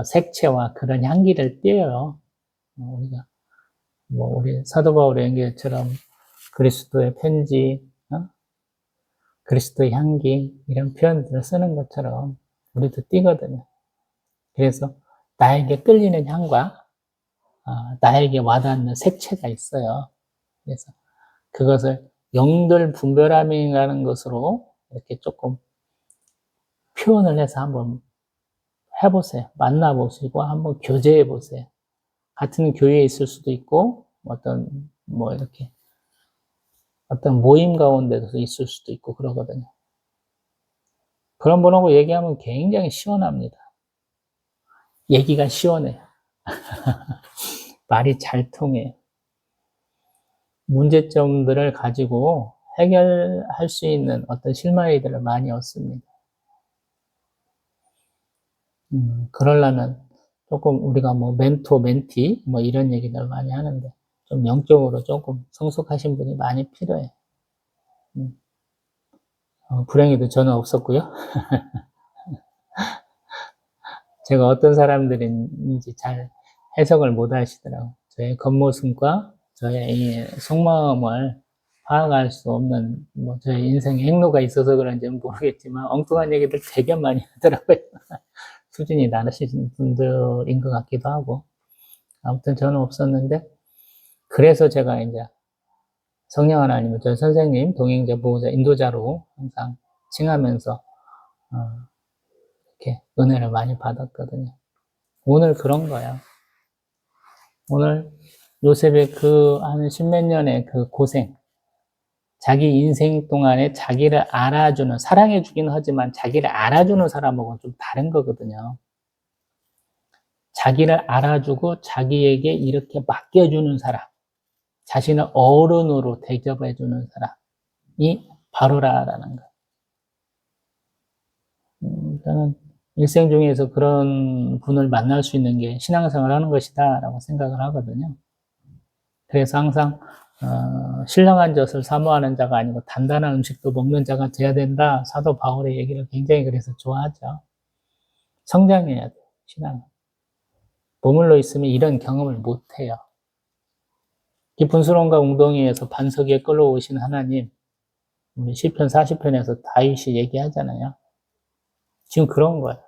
색채와 그런 향기를 띄어요. 우리가, 뭐, 우리 사도 바울의 연기처럼 그리스도의 편지, 그리스도의 향기, 이런 표현들을 쓰는 것처럼 우리도 띄거든요. 그래서 나에게 끌리는 향과 나에게 와닿는 색채가 있어요. 그래서 그것을 영들 분별함이라는 것으로 이렇게 조금 표현을 해서 한번 해보세요. 만나보시고 한번 교제해 보세요. 같은 교회에 있을 수도 있고, 이렇게, 어떤 모임 가운데서 있을 수도 있고 그러거든요. 그런 분하고 얘기하면 굉장히 시원합니다. 얘기가 시원해요. 말이 잘 통해요. 문제점들을 가지고 해결할 수 있는 어떤 실마리들을 많이 얻습니다. 그러려면 조금 우리가 뭐 멘토, 멘티 뭐 이런 얘기들 많이 하는데 좀 영적으로 조금 성숙하신 분이 많이 필요해요. 불행히도 저는 없었고요. 제가 어떤 사람들인지 잘 해석을 못 하시더라고요. 저의 겉모습과 저의 이 속마음을 파악할 수 없는 저의 인생에 행로가 있어서 그런지는 모르겠지만 엉뚱한 얘기들 되게 많이 하더라고요. 수준이 낮으신 분들인 것 같기도 하고. 아무튼 저는 없었는데, 그래서 제가 이제 성령 하나님을 저희 선생님, 동행자, 보호자, 인도자로 항상 칭하면서 이렇게 은혜를 많이 받았거든요. 오늘 그런 거야. 오늘 요셉의 그 한 십몇 년의 그 고생, 자기 인생 동안에 자기를 알아주는, 사랑해주긴 하지만 자기를 알아주는 사람하고는 좀 다른 거거든요. 자기를 알아주고 자기에게 이렇게 맡겨주는 사람, 자신을 어른으로 대접해주는 사람이 바로라라는 거예요. 저는 일생 중에서 그런 분을 만날 수 있는 게 신앙생활 하는 것이다 라고 생각을 하거든요. 그래서 항상 신령한 젖을 사모하는 자가 아니고 단단한 음식도 먹는 자가 돼야 된다. 사도 바울의 얘기를 굉장히 그래서 좋아하죠. 성장해야 돼요, 신앙은. 머물러 있으면 이런 경험을 못해요. 깊은 수렁과 웅덩이에서 반석 위에 끌어오신 하나님, 우리 시편 40편에서 다윗이 얘기하잖아요. 지금 그런 거예요.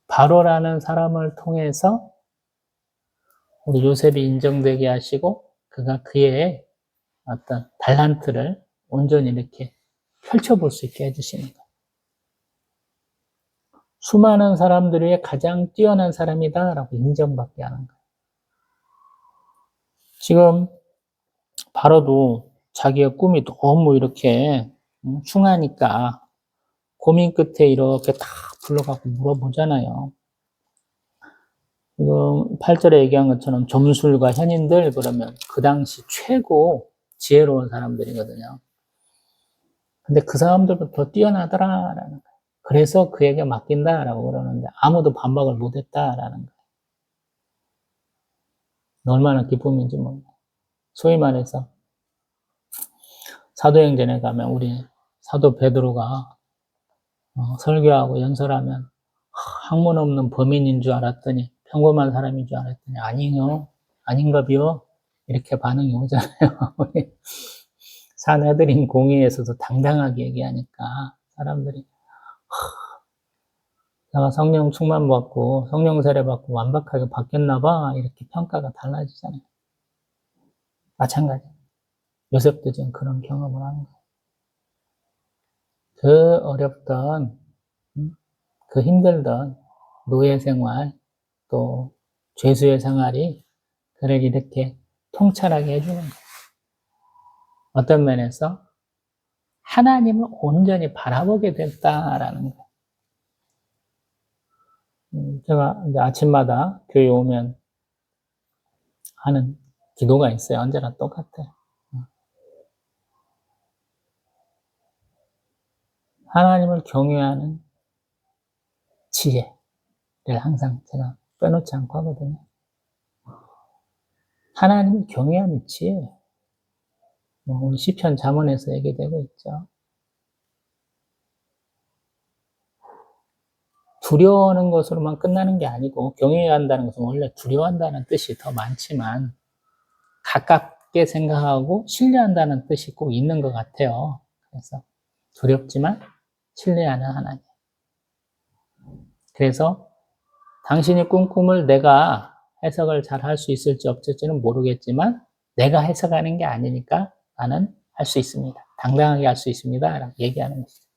바로라는 사람을 통해서 우리 요셉이 인정되게 하시고 그가 그의 어떤 달란트를 온전히 이렇게 펼쳐볼 수 있게 해주시는 거예요. 수많은 사람들 위해 가장 뛰어난 사람이다라고 인정받게 하는 거예요. 지금 바로도 자기의 꿈이 너무 이렇게 흉하니까 고민 끝에 이렇게 다 불러갖고 물어보잖아요. 지금 8절에 얘기한 것처럼 점술과 현인들 그러면 그 당시 최고 지혜로운 사람들이거든요. 근데 그 사람들보다 더 뛰어나더라라는 거예요. 그래서 그에게 맡긴다라고 그러는데 아무도 반박을 못했다라는 거예요. 얼마나 기쁨인지 몰라요. 소위 말해서 사도행전에 가면 우리 사도 베드로가 설교하고 연설하면 학문 없는 범인인 줄 알았더니 평범한 사람인 줄 알았더니 아니요, 아닌가비요 이렇게 반응이 오잖아요. 사내들인 공의에서도 당당하게 얘기하니까 사람들이 내가 성령 충만 받고 성령 세례 받고 완벽하게 바뀌었나 봐 이렇게 평가가 달라지잖아요. 마찬가지. 요셉도 지금 그런 경험을 하는 거예요. 그 어렵던 그 힘들던 노예 생활 또 죄수의 생활이 그를 이렇게 통찰하게 해주는 거예요. 어떤 면에서 하나님을 온전히 바라보게 됐다라는 거예요. 제가 이제 아침마다 교회 오면 하는 기도가 있어요. 언제나 똑같아요. 하나님을 경외하는 지혜를 항상 제가 빼놓지 않고 하거든요. 하나님을 경외하는 지혜. 우리 시편 잠언에서 얘기되고 있죠. 두려워하는 것으로만 끝나는 게 아니고 경외한다는 것은 원래 두려워한다는 뜻이 더 많지만 가깝게 생각하고 신뢰한다는 뜻이 꼭 있는 것 같아요. 그래서 두렵지만 신뢰하는 하나님. 그래서 당신이 꾼 꿈을 내가 해석을 잘 할 수 있을지 없을지는 모르겠지만 내가 해석하는 게 아니니까 나는 할 수 있습니다. 당당하게 할 수 있습니다. 라고 얘기하는 것이죠.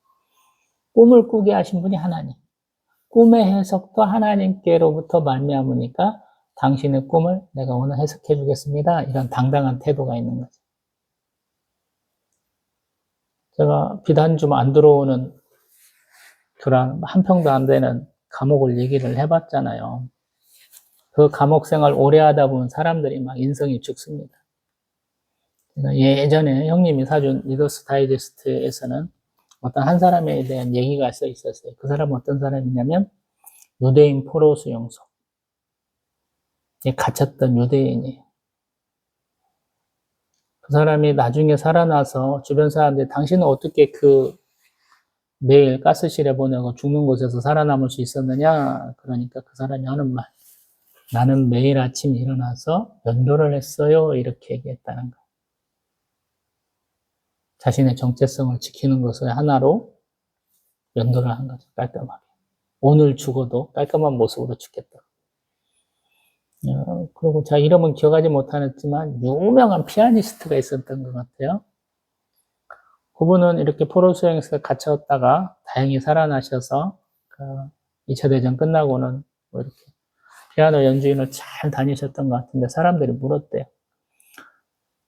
꿈을 꾸게 하신 분이 하나님. 꿈의 해석도 하나님께로부터 말미암으니까 당신의 꿈을 내가 오늘 해석해 주겠습니다. 이런 당당한 태도가 있는 거죠. 제가 비단 좀 안 들어오는 그런 한 평도 안 되는 감옥을 얘기를 해봤잖아요. 그 감옥 생활 오래 하다 보면 사람들이 막 인성이 죽습니다. 예전에 형님이 사준 리더스 다이제스트에서는 어떤 한 사람에 대한 얘기가 써 있었어요. 그 사람은 어떤 사람이냐면 유대인 포로 수용소에 갇혔던 유대인이에요. 그 사람이 나중에 살아나서 주변 사람들이 당신은 어떻게 그 매일 가스실에 보내고 죽는 곳에서 살아남을 수 있었느냐? 그러니까 그 사람이 하는 말. 나는 매일 아침 일어나서 연도를 했어요. 이렇게 얘기했다는 거. 자신의 정체성을 지키는 것을 하나로 연도를 한 거죠. 깔끔하게. 오늘 죽어도 깔끔한 모습으로 죽겠다. 그리고 제가 이름은 기억하지 못하겠지만 유명한 피아니스트가 있었던 것 같아요. 그분은 이렇게 포로 수용소에 갇혔다가 다행히 살아나셔서 그 2차 대전 끝나고는 뭐 이렇게 피아노 연주인을 잘 다니셨던 것 같은데 사람들이 물었대요.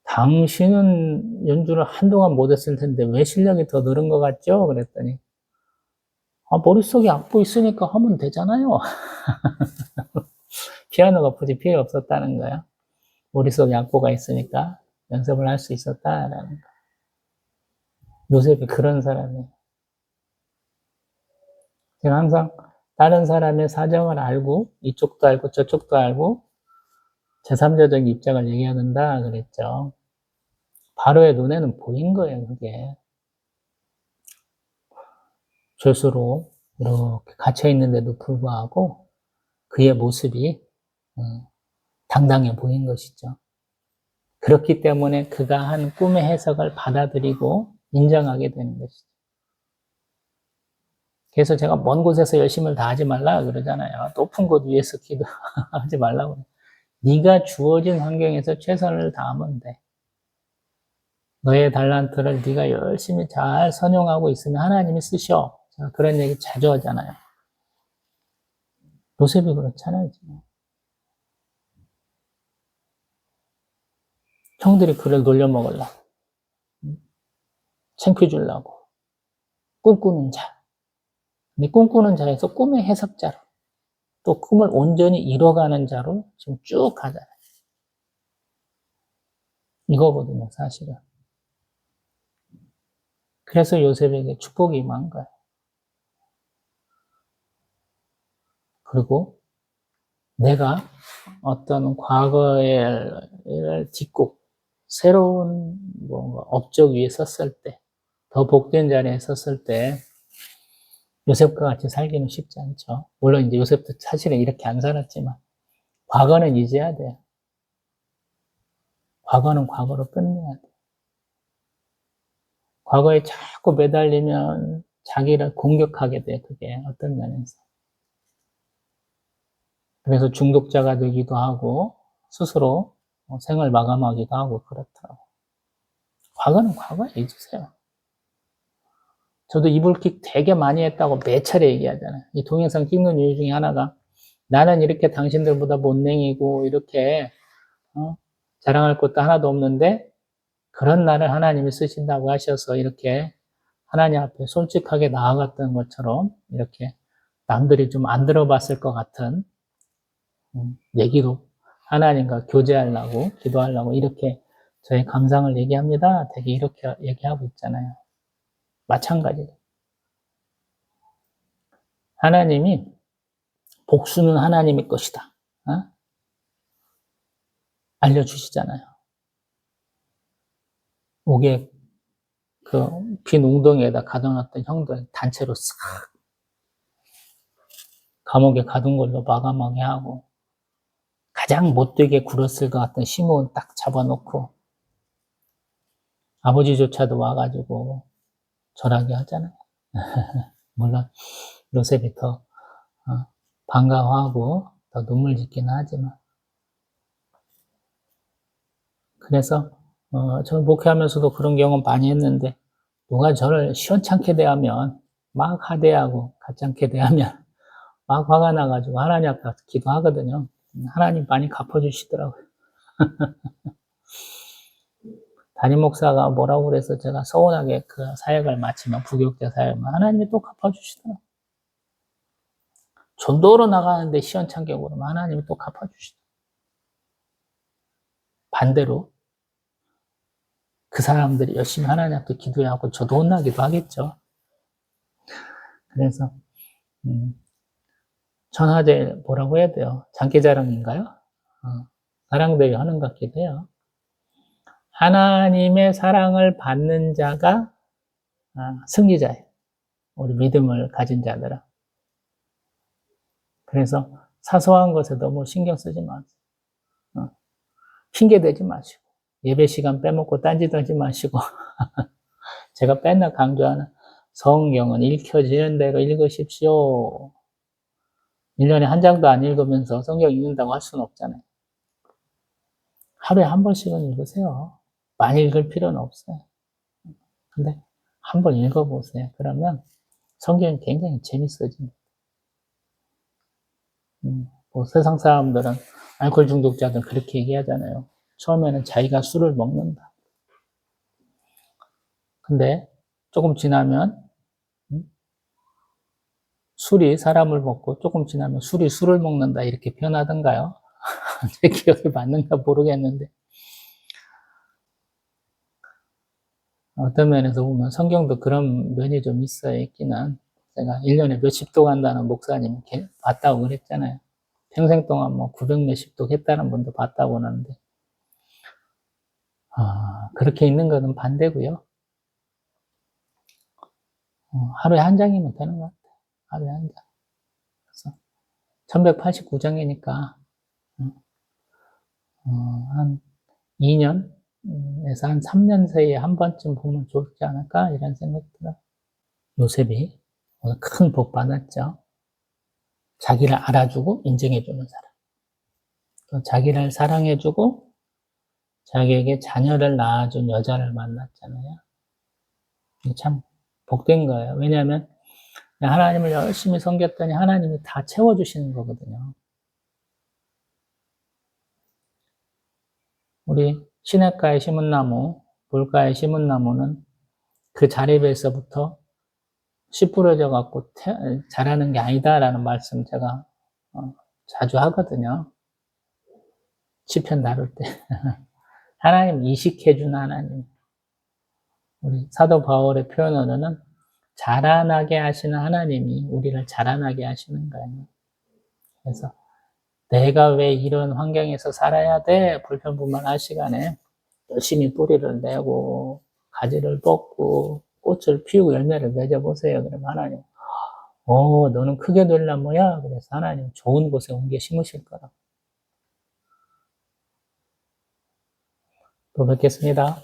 당신은 연주를 한동안 못했을 텐데 왜 실력이 더 늘은 것 같죠? 그랬더니 머릿속에 악보 있으니까 하면 되잖아요. 피아노가 굳이 필요 없었다는 거예요. 머릿속에 악보가 있으니까 연습을 할 수 있었다라는 거. 요셉이 그런 사람이에요. 제가 항상 다른 사람의 사정을 알고 이쪽도 알고 저쪽도 알고 제3자적 입장을 얘기해야 된다 그랬죠. 바로의 눈에는 보인 거예요. 그게 죄수로 이렇게 갇혀 있는데도 불구하고 그의 모습이 당당해 보인 것이죠. 그렇기 때문에 그가 한 꿈의 해석을 받아들이고 인정하게 되는 것이죠. 그래서 제가 먼 곳에서 열심을 다하지 말라 그러잖아요. 높은 곳 위에서 기도하지 말라고. 네가 주어진 환경에서 최선을 다하면 돼. 너의 달란트를 네가 열심히 잘 선용하고 있으면 하나님이 쓰셔. 제가 그런 얘기 자주 하잖아요. 요셉이 그렇잖아요. 지금. 형들이 그를 놀려먹으려고. 챙겨 주려고. 꿈꾸는 자. 근데 꿈꾸는 자에서 꿈의 해석자로 또 꿈을 온전히 이뤄가는 자로 지금 쭉 가잖아요. 이거거든요, 사실은. 그래서 요셉에게 축복이 임한 거예요. 그리고 내가 어떤 과거를 딛고 새로운 뭔가 업적 위에 섰을 때, 더 복된 자리에 섰을 때 요셉과 같이 살기는 쉽지 않죠. 물론 이제 요셉도 사실은 이렇게 안 살았지만 과거는 잊어야 돼요. 과거는 과거로 끝내야 돼요. 과거에 자꾸 매달리면 자기를 공격하게 돼요. 그게 어떤 면에서. 그래서 중독자가 되기도 하고 스스로 생을 마감하기도 하고 그렇더라고요. 과거는 과거에 잊으세요. 저도 이불킥 되게 많이 했다고 매 차례 얘기하잖아요. 이 동영상 찍는 이유 중에 하나가 나는 이렇게 당신들보다 못냉이고 이렇게 자랑할 것도 하나도 없는데 그런 나를 하나님이 쓰신다고 하셔서 이렇게 하나님 앞에 솔직하게 나아갔던 것처럼 이렇게 남들이 좀 안 들어봤을 것 같은 얘기로 하나님과 교제하려고 기도하려고 이렇게 저의 감상을 얘기합니다. 되게 이렇게 얘기하고 있잖아요. 마찬가지로 하나님이 복수는 하나님의 것이다. 알려주시잖아요. 옥에 빈 웅덩이에다 가둬놨던 형들 단체로 싹 감옥에 가둔 걸로 마감하게 하고 가장 못되게 굴었을 것 같은 시몬 딱 잡아놓고 아버지조차도 와가지고 절하게 하잖아요. 물론 요셉이 더 반가워하고 더 눈물 짓기는 하지만 그래서 저는 목회하면서도 그런 경험 많이 했는데 누가 저를 시원찮게 대하면 막 하대하고 가짜게 대하면 막 화가 나가지고 하나님 앞에 기도하거든요. 하나님 많이 갚아주시더라고요. 담임 목사가 뭐라고 그래서 제가 서운하게 그 사역을 마치면 부교육자 사역을 하나님이 또 갚아주시더라고요. 전도로 나가는데 시원찮게 그러면 하나님이 또 갚아주시더라고요. 반대로 그 사람들이 열심히 하나님 앞에 기도하고 저도 혼나기도 하겠죠. 그래서 천하제 뭐라고 해야 돼요? 장기자랑인가요? 사랑대회 하는 것 같기도 해요. 하나님의 사랑을 받는 자가 승리자예요. 우리 믿음을 가진 자들은. 그래서 사소한 것에 너무 신경 쓰지 마세요. 핑계 대지 마시고 예배 시간 빼먹고 딴짓 하지 마시고 제가 맨날 강조하는 성경은 읽혀지는 대로 읽으십시오. 1년에 한 장도 안 읽으면서 성경 읽는다고 할 수는 없잖아요. 하루에 한 번씩은 읽으세요. 많이 읽을 필요는 없어요. 근데 한 번 읽어보세요. 그러면 성경이 굉장히 재밌어집니다. 뭐 세상 사람들은 알코올 중독자들은 그렇게 얘기하잖아요. 처음에는 자기가 술을 먹는다. 근데 조금 지나면 술이 사람을 먹고 조금 지나면 술이 술을 먹는다 이렇게 표현하던가요? 제 기억이 맞는가 모르겠는데 어떤 면에서 보면 성경도 그런 면이 좀 있어야 있기는 제가 1년에 몇십 독 한다는 목사님 봤다고 그랬잖아요. 평생 동안 뭐 900 몇십 독 했다는 분도 봤다고 하는데 그렇게 있는 것은 반대고요. 하루에 한 장이면 되는 것 같아요. 하루에 한 장. 그래서 1189장이니까 한 2년에서 한 3년 사이에 한 번쯤 보면 좋지 않을까 이런 생각이 들어요. 요셉이 오늘 큰 복 받았죠. 자기를 알아주고 인정해주는 사람. 또 자기를 사랑해주고 자기에게 자녀를 낳아준 여자를 만났잖아요. 참 복된 거예요. 왜냐하면 하나님을 열심히 섬겼더니 하나님이 다 채워주시는 거거든요. 우리 시냇가에 심은 나무, 물가에 심은 나무는 그 자립에서부터 씨 뿌려져 갖고 자라는 게 아니다라는 말씀 제가 자주 하거든요. 시편 다룰 때. 하나님 이식해주는 하나님. 우리 사도 바울의 표현으로는 자라나게 하시는 하나님이 우리를 자라나게 하시는 거예요. 그래서 내가 왜 이런 환경에서 살아야 돼? 불평불만할 시간에 열심히 뿌리를 내고 가지를 뽑고 꽃을 피우고 열매를 맺어보세요. 그러면 하나님, 너는 크게 되려면 뭐야? 그래서 하나님 좋은 곳에 옮겨 심으실 거라고. 또 뵙겠습니다.